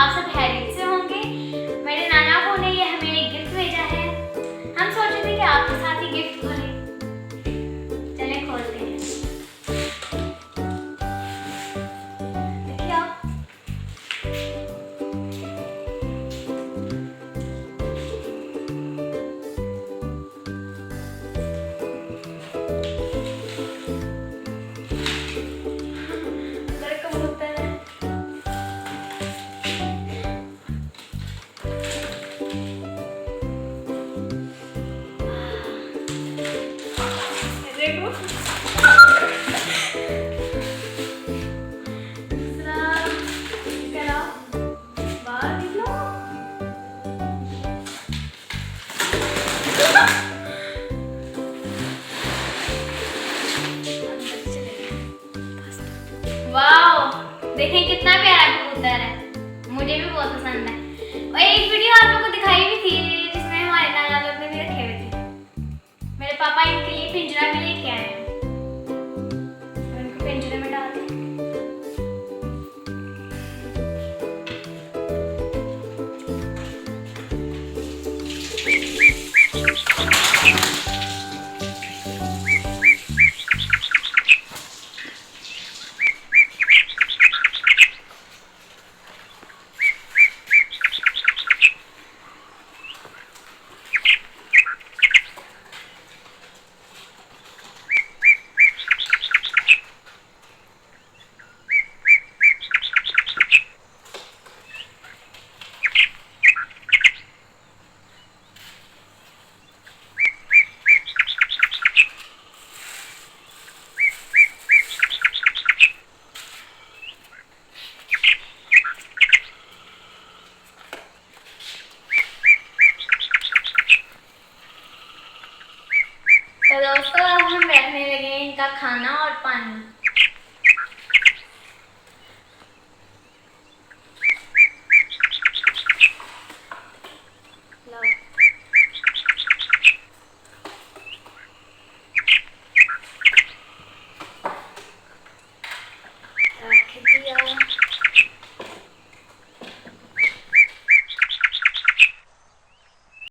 आप सब खैरियत से होंगे। मेरे नाना को ने ये हमें एक गिफ्ट भेजा है। हम सोच रहे थे कि आपके साथ ही गिफ्ट खोलें। चलें खोलते हैं। देखिए आप, अंदर कबूतर है। देखो दूसरा करा बाहर निकलो। वाओ, देखें कितना प्यारा कबूतर है। मुझे भी बहुत पसंद है। और एक वीडियो आप लोगों को दिखाई भी थी जिसमें हमारे नाना लोग ने भी रखे हुए थे। मेरे पापा इनके लिए पिंजरा भी लेके आए हैं। इनको पिंजरे में डाल दें। तो दोस्तों अब हम बैठने लगे हैं इनका खाना और पानी।